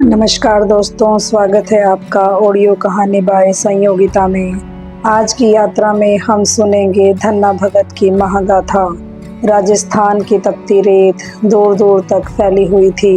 नमस्कार दोस्तों, स्वागत है आपका ऑडियो कहानी बाय संयोगिता में। आज की यात्रा में हम सुनेंगे धन्ना भगत की महागाथा। राजस्थान की तपती रेत दूर दूर तक फैली हुई थी,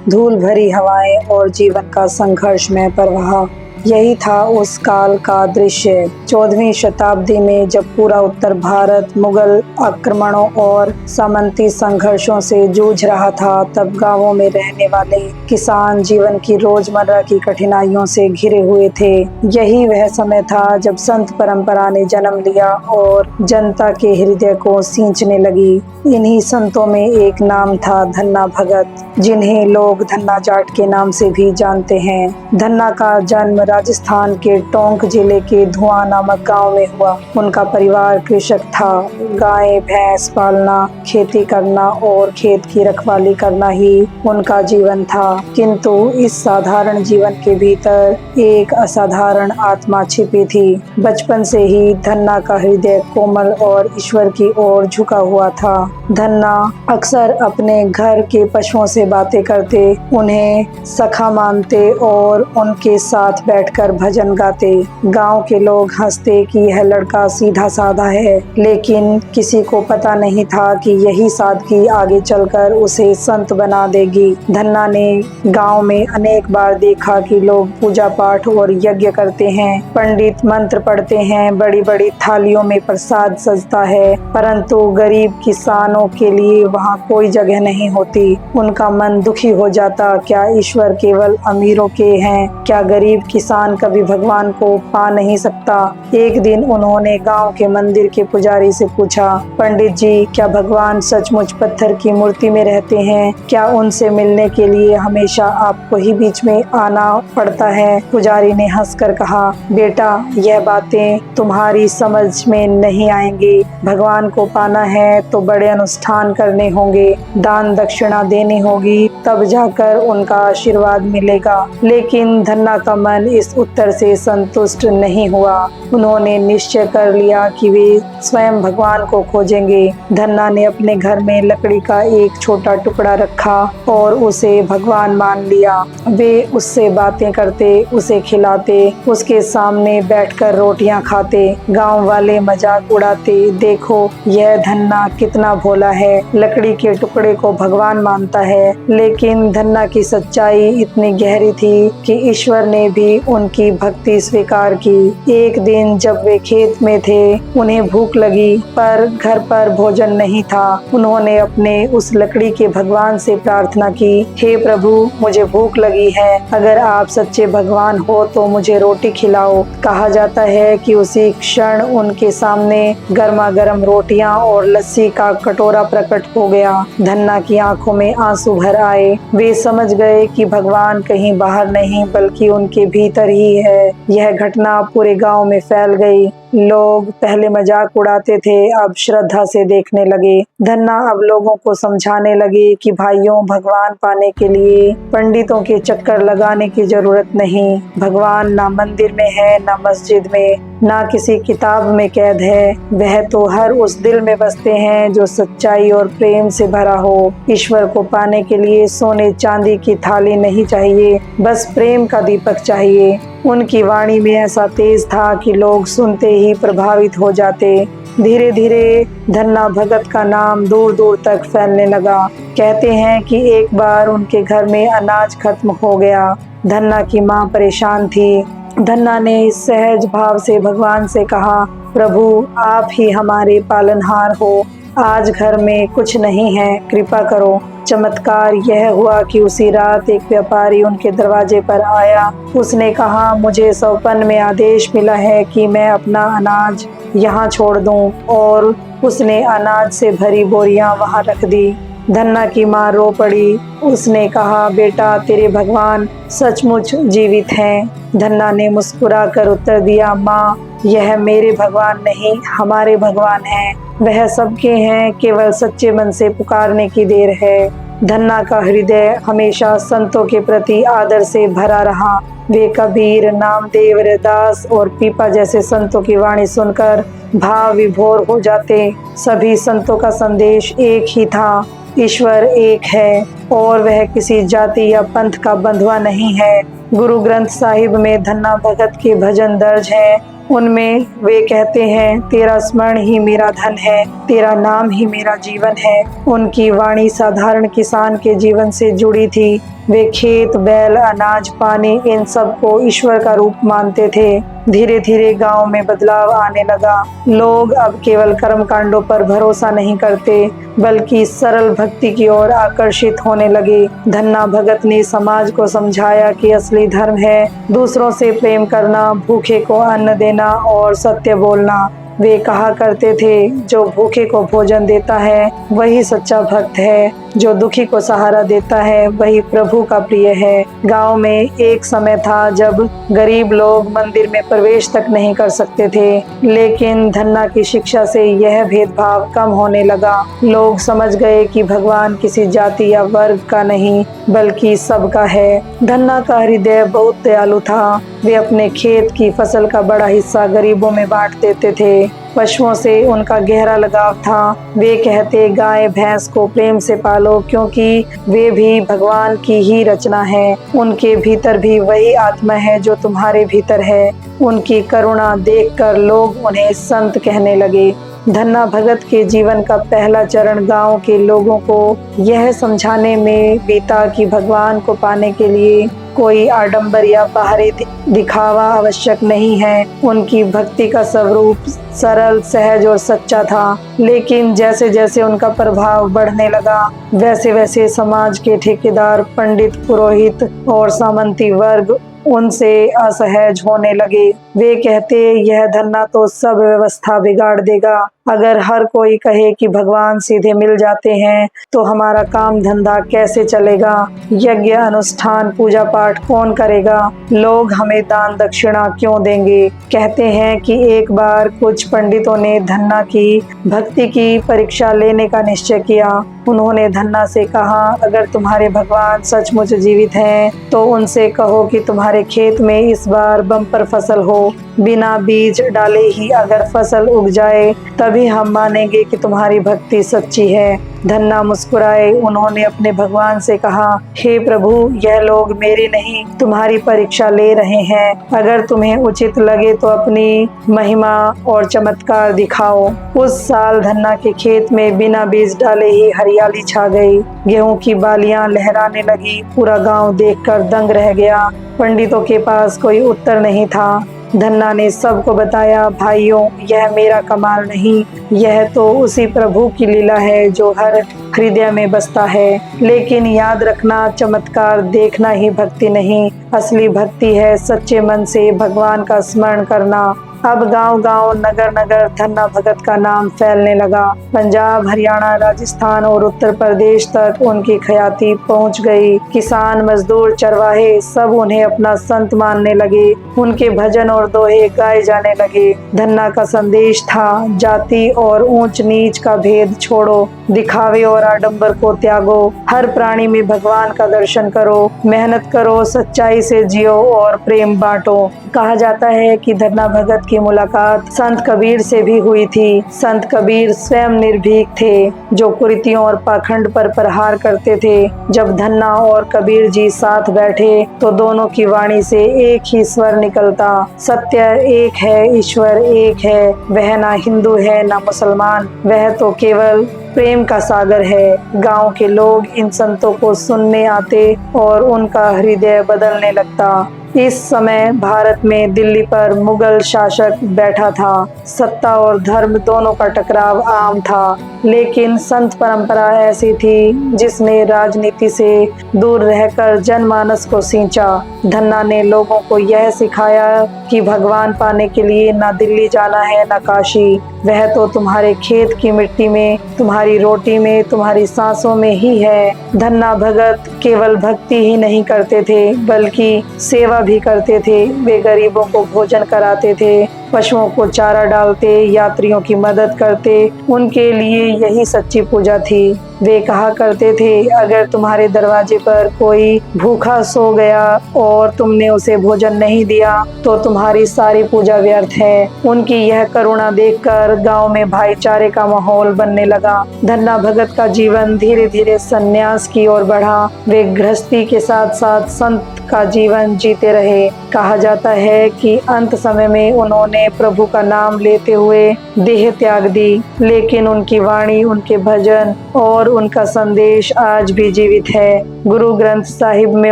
धूल भरी हवाएं और जीवन का संघर्षमय प्रवाह। यही था उस काल का दृश्य। 14वीं शताब्दी में जब पूरा उत्तर भारत मुगल आक्रमणों और सामंती संघर्षों से जूझ रहा था, तब गांवों में रहने वाले किसान जीवन की रोजमर्रा की कठिनाइयों से घिरे हुए थे। यही वह समय था जब संत परंपरा ने जन्म लिया और जनता के हृदय को सींचने लगी। इन्हीं संतों में एक नाम था धन्ना भगत, जिन्हें लोग धन्ना जाट के नाम से भी जानते हैं। धन्ना का जन्म राजस्थान के टोंक जिले के धुआं नामक गांव में हुआ। उनका परिवार कृषक था। गाय भैंस पालना, खेती करना और खेत की रखवाली करना ही उनका जीवन था। किंतु इस साधारण जीवन के भीतर एक असाधारण आत्मा छिपी थी। बचपन से ही धन्ना का हृदय कोमल और ईश्वर की ओर झुका हुआ था। धन्ना अक्सर अपने घर के पशुओं से बातें करते, उन्हें सखा मानते और उनके साथ बैठकर भजन गाते। गांव के लोग हंसते कि यह लड़का सीधा साधा है, लेकिन किसी को पता नहीं था कि यही सादगी आगे चलकर उसे संत बना देगी। धन्ना ने गांव में अनेक बार देखा कि लोग पूजा पाठ और यज्ञ करते हैं, पंडित मंत्र पढ़ते हैं, बड़ी बड़ी थालियों में प्रसाद सजता है, परंतु गरीब किसानों के लिए वहाँ कोई जगह नहीं होती। उनका मन दुखी हो जाता। क्या ईश्वर केवल अमीरों के हैं? क्या गरीब किसान कभी भगवान को पा नहीं सकता? एक दिन उन्होंने गांव के मंदिर के पुजारी से पूछा, पंडित जी, क्या भगवान सचमुच पत्थर की मूर्ति में रहते हैं? क्या उनसे मिलने के लिए हमेशा आपको ही बीच में आना पड़ता है? पुजारी ने हंसकर कहा, बेटा, यह बातें तुम्हारी समझ में नहीं आएंगी। भगवान को पाना है तो बड़े अनुष्ठान करने होंगे, दान दक्षिणा देनी होगी, तब जाकर उनका आशीर्वाद मिलेगा। लेकिन धन्ना का मन इस उत्तर से संतुष्ट नहीं हुआ। उन्होंने निश्चय कर लिया कि वे स्वयं भगवान को खोजेंगे। धन्ना ने अपने घर में लकड़ी का एक छोटा टुकड़ा रखा और उसे भगवान मान लिया। वे उससे बातें करते, उसे खिलाते, उसके सामने बैठकर रोटियां खाते। गांव वाले मजाक उड़ाते, देखो यह धन्ना कितना भोला है, लकड़ी के टुकड़े को भगवान मानता है। लेकिन धन्ना की सच्चाई इतनी गहरी थी कि ईश्वर ने भी उनकी भक्ति स्वीकार की। एक दिन जब वे खेत में थे, उन्हें भूख लगी, पर घर पर भोजन नहीं था। उन्होंने अपने उस लकड़ी के भगवान से प्रार्थना की, हे प्रभु, मुझे भूख लगी है, अगर आप सच्चे भगवान हो तो मुझे रोटी खिलाओ। कहा जाता है कि उसी क्षण उनके सामने गर्मा गर्म रोटियां और लस्सी का कटोरा प्रकट हो गया। धन्ना की आंखों में आंसू भर आए। वे समझ गए कि भगवान कहीं बाहर नहीं बल्कि उनके भीतर ही है। यह घटना पूरे गांव में फैल गई। लोग पहले मजाक उड़ाते थे, अब श्रद्धा से देखने लगे। धन्ना अब लोगों को समझाने लगे कि भाइयों, भगवान पाने के लिए पंडितों के चक्कर लगाने की जरूरत नहीं। भगवान ना मंदिर में है, ना मस्जिद में, ना किसी किताब में कैद है। वह तो हर उस दिल में बसते हैं जो सच्चाई और प्रेम से भरा हो। ईश्वर को पाने के लिए सोने चांदी की थाली नहीं चाहिए, बस प्रेम का दीपक चाहिए। उनकी वाणी में ऐसा तेज था कि लोग सुनते ही प्रभावित हो जाते। धीरे धीरे धन्ना भगत का नाम दूर दूर तक फैलने लगा। कहते हैं कि एक बार उनके घर में अनाज खत्म हो गया। धन्ना की माँ परेशान थी। धन्ना ने सहज भाव से भगवान से कहा, प्रभु, आप ही हमारे पालनहार हो, आज घर में कुछ नहीं है, कृपा करो। चमत्कार यह हुआ कि उसी रात एक व्यापारी उनके दरवाजे पर आया। उसने कहा, मुझे सौपन में आदेश मिला है कि मैं अपना अनाज यहाँ छोड़ दूं, और उसने अनाज से भरी बोरियां वहाँ रख दी। धन्ना की माँ रो पड़ी। उसने कहा, बेटा, तेरे भगवान सचमुच जीवित हैं। धन्ना ने मुस्कुरा कर उत्तर दिया, माँ, यह मेरे भगवान नहीं, हमारे भगवान हैं। वह सबके हैं, केवल सच्चे मन से पुकारने की देर है। धन्ना का हृदय हमेशा संतों के प्रति आदर से भरा रहा। वे कबीर, नामदेव, रैदास और पीपा जैसे संतों की वाणी सुनकर भाव विभोर हो जाते। सभी संतों का संदेश एक ही था, ईश्वर एक है और वह किसी जाति या पंथ का बंधुआ नहीं है। गुरु ग्रंथ साहिब में धन्ना भगत के भजन दर्ज हैं। उनमें वे कहते हैं, तेरा स्मरण ही मेरा धन है, तेरा नाम ही मेरा जीवन है। उनकी वाणी साधारण किसान के जीवन से जुड़ी थी। वे खेत, बैल, अनाज, पानी इन सब को ईश्वर का रूप मानते थे। धीरे धीरे गांव में बदलाव आने लगा। लोग अब केवल कर्म कांडों पर भरोसा नहीं करते बल्कि सरल भक्ति की ओर आकर्षित होने लगे। धन्ना भगत ने समाज को समझाया कि असली धर्म है दूसरों से प्रेम करना, भूखे को अन्न देना और सत्य बोलना। वे कहा करते थे, जो भूखे को भोजन देता है वही सच्चा भक्त है, जो दुखी को सहारा देता है वही प्रभु का प्रिय है। गांव में एक समय था जब गरीब लोग मंदिर में प्रवेश तक नहीं कर सकते थे, लेकिन धन्ना की शिक्षा से यह भेदभाव कम होने लगा। लोग समझ गए कि भगवान किसी जाति या वर्ग का नहीं बल्कि सबका है। धन्ना का हृदय बहुत दयालु था। वे अपने खेत की फसल का बड़ा हिस्सा गरीबों में बांट देते थे। पशुओं से उनका गहरा लगाव था। वे कहते, गाय भैंस को प्रेम से पालो क्योंकि वे भी भगवान की ही रचना है। उनके भीतर भी वही आत्मा है जो तुम्हारे भीतर है। उनकी करुणा देखकर लोग उन्हें संत कहने लगे। धन्ना भगत के जीवन का पहला चरण गांव के लोगों को यह समझाने में बीता कि भगवान को पाने के लिए कोई आडंबर या बाहरी दिखावा आवश्यक नहीं है। उनकी भक्ति का स्वरूप सरल, सहज और सच्चा था। लेकिन जैसे जैसे उनका प्रभाव बढ़ने लगा वैसे वैसे समाज के ठेकेदार, पंडित, पुरोहित और सामंती वर्ग उनसे असहज होने लगे। वे कहते, यह धन्ना तो सब व्यवस्था बिगाड़ देगा। अगर हर कोई कहे कि भगवान सीधे मिल जाते हैं तो हमारा काम धंधा कैसे चलेगा? यज्ञ, अनुष्ठान, पूजा पाठ कौन करेगा? लोग हमें दान दक्षिणा क्यों देंगे? कहते हैं कि एक बार कुछ पंडितों ने धन्ना की भक्ति की परीक्षा लेने का निश्चय किया। उन्होंने धन्ना से कहा, अगर तुम्हारे भगवान सचमुच जीवित हैं तो उनसे कहो कि तुम्हारे खेत में इस बार बम्पर फसल हो। बिना बीज डाले ही अगर फसल उग जाए तभी हम मानेंगे कि तुम्हारी भक्ति सच्ची है। धन्ना मुस्कुराए। उन्होंने अपने भगवान से कहा, हे प्रभु, यह लोग मेरी नहीं तुम्हारी परीक्षा ले रहे हैं। अगर तुम्हें उचित लगे तो अपनी महिमा और चमत्कार दिखाओ। उस साल धन्ना के खेत में बिना बीज डाले ही हरियाली छा गई। गेहूं की बालियां लहराने लगी। पूरा गांव देखकर दंग रह गया। पंडितों के पास कोई उत्तर नहीं था। धन्ना ने सबको बताया, भाइयों, यह मेरा कमाल नहीं, यह तो उसी प्रभु की लीला है जो हर हृदय में बसता है। लेकिन याद रखना, चमत्कार देखना ही भक्ति नहीं, असली भक्ति है सच्चे मन से भगवान का स्मरण करना। अब गांव-गांव, नगर-नगर धन्ना भगत का नाम फैलने लगा। पंजाब, हरियाणा, राजस्थान और उत्तर प्रदेश तक उनकी ख्याति पहुंच गई। किसान, मजदूर, चरवाहे सब उन्हें अपना संत मानने लगे। उनके भजन और दोहे गाए जाने लगे। धन्ना का संदेश था, जाति और ऊंच नीच का भेद छोड़ो, दिखावे और आडंबर को त्यागो, हर प्राणी में भगवान का दर्शन करो, मेहनत करो, सच्चाई से जियो और प्रेम बांटो। कहा जाता है कि धन्ना भगत की मुलाकात संत कबीर से भी हुई थी। संत कबीर स्वयं निर्भीक थे, जो कुरीतियों और पाखंड पर प्रहार करते थे। जब धन्ना और कबीर जी साथ बैठे तो दोनों की वाणी से एक ही स्वर निकलता, सत्य एक है, ईश्वर एक है। वह ना हिंदू है ना मुसलमान, वह तो केवल प्रेम का सागर है। गांव के लोग इन संतों को सुनने आते और उनका हृदय बदलने लगता। इस समय भारत में दिल्ली पर मुगल शासक बैठा था। सत्ता और धर्म दोनों का टकराव आम था, लेकिन संत परंपरा ऐसी थी जिसने राजनीति से दूर रहकर जनमानस को सींचा। धन्ना ने लोगों को यह सिखाया कि भगवान पाने के लिए ना दिल्ली जाना है ना काशी, वह तो तुम्हारे खेत की मिट्टी में, तुम्हारी रोटी में, तुम्हारी सांसों में ही है। धन्ना भगत केवल भक्ति ही नहीं करते थे बल्कि सेवा भी करते थे। वे गरीबों को भोजन कराते थे, पशुओं को चारा डालते, यात्रियों की मदद करते। उनके लिए यही सच्ची पूजा थी। वे कहा करते थे, अगर तुम्हारे दरवाजे पर कोई भूखा सो गया और तुमने उसे भोजन नहीं दिया तो तुम्हारी सारी पूजा व्यर्थ है। उनकी यह करुणा देखकर गांव में भाईचारे का माहौल बनने लगा। धन्ना भगत का जीवन धीरे धीरे संन्यास की ओर बढ़ा। वे गृहस्थी के साथ साथ संत का जीवन जीते रहे। कहा जाता है कि अंत समय में उन्होंने प्रभु का नाम लेते हुए देह त्याग दी, लेकिन उनकी वाणी, उनके भजन और उनका संदेश आज भी जीवित है। गुरु ग्रंथ साहिब में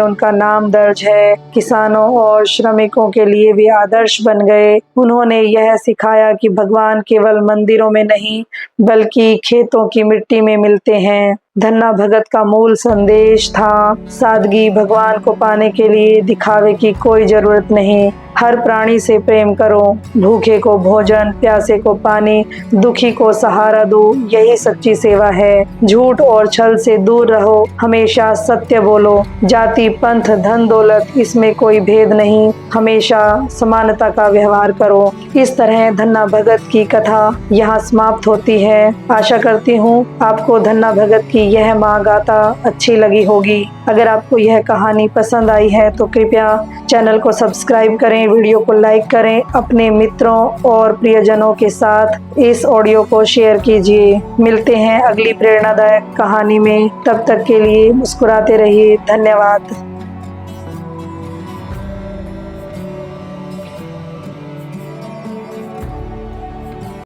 उनका नाम दर्ज है। किसानों और श्रमिकों के लिए भी आदर्श बन गए। उन्होंने यह सिखाया कि भगवान केवल मंदिरों में नहीं बल्कि खेतों की मिट्टी में मिलते हैं। धन्ना भगत का मूल संदेश था सादगी। भगवान को पाने के लिए दिखावे की कोई जरूरत नहीं। हर प्राणी से प्रेम करो, भूखे को भोजन, प्यासे को पानी, दुखी को सहारा दो, यही सच्ची सेवा है। झूठ और छल से दूर रहो, हमेशा सत्य बोलो। जाति, पंथ, धन दौलत इसमें कोई भेद नहीं, हमेशा समानता का व्यवहार करो। इस तरह धन्ना भगत की कथा यहाँ समाप्त होती है। आशा करती हूँ आपको धन्ना भगत की यह महागाथा अच्छी लगी होगी। अगर आपको यह कहानी पसंद आई है तो कृपया चैनल को सब्सक्राइब करें, वीडियो को लाइक करें, अपने मित्रों और प्रियजनों के साथ इस ऑडियो को शेयर कीजिए। मिलते हैं अगली प्रेरणादायक कहानी में, तब तक के लिए मुस्कुराते रहिए। धन्यवाद।